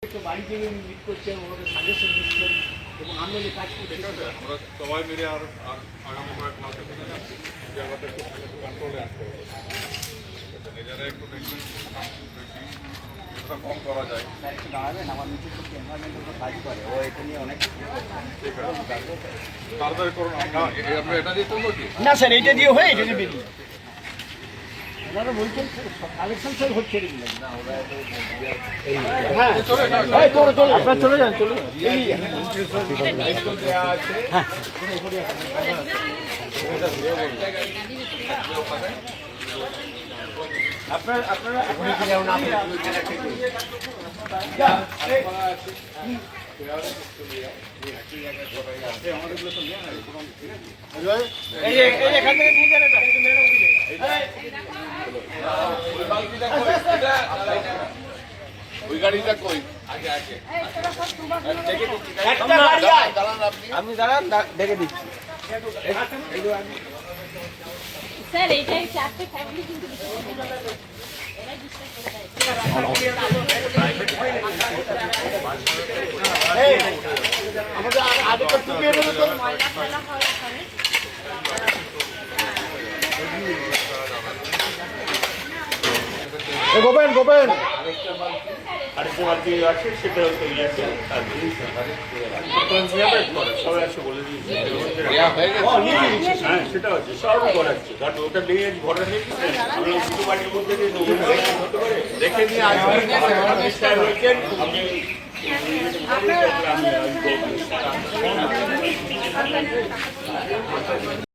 বাড়ি থেকে মিট করছেন, ওনাদের সাজেশন দিচ্ছেন এবং আমরা যে কাজ করছি আমরা সবাই মিলে আর আগামী কয়েক মাসের দিকে যাচ্ছি যে আমাদের একটু কন্ট্রোলে আসতে হবে। নিজেরা একটু দেখবেন কিছুটা কম করা যায়। একটু দাঁড়াবেন, আমার নিচে তো এনভায়রনমেন্টের উপর কাজ করে, ও এটা নিয়ে অনেক তাড়াতাড়ি করুন। আমরা এটা দিয়ে করবো কি না স্যার, এইটা দিয়ে হয়ে এটা দিয়ে বেরিয়ে ওনারা বলছেন কালেকশন স্যার হচ্ছে হ্যাঁ আপনার চলে যান হ্যাঁ আপনারা এখান থেকে নিয়ে যান ওই গাড়িটা কই আগে আপনি দাঁড়ান, দেখে দিচ্ছি স্যার এইটাই চারটে ফ্যামিলি কিন্তু আমাদের আগে তো টুকিয়ে দেবে তো গোপেন আরেকটা বাকি আছে, সেটা তৈরি আছে। সবাই আসে বলে দিয়েছে, হ্যাঁ সেটা আছে, সবই করাচ্ছে। কারণ ওটা নিয়ে ঘরে নিয়ে আমি দুটো বাড়ির মধ্যে দেখে নিয়ে আসবেন।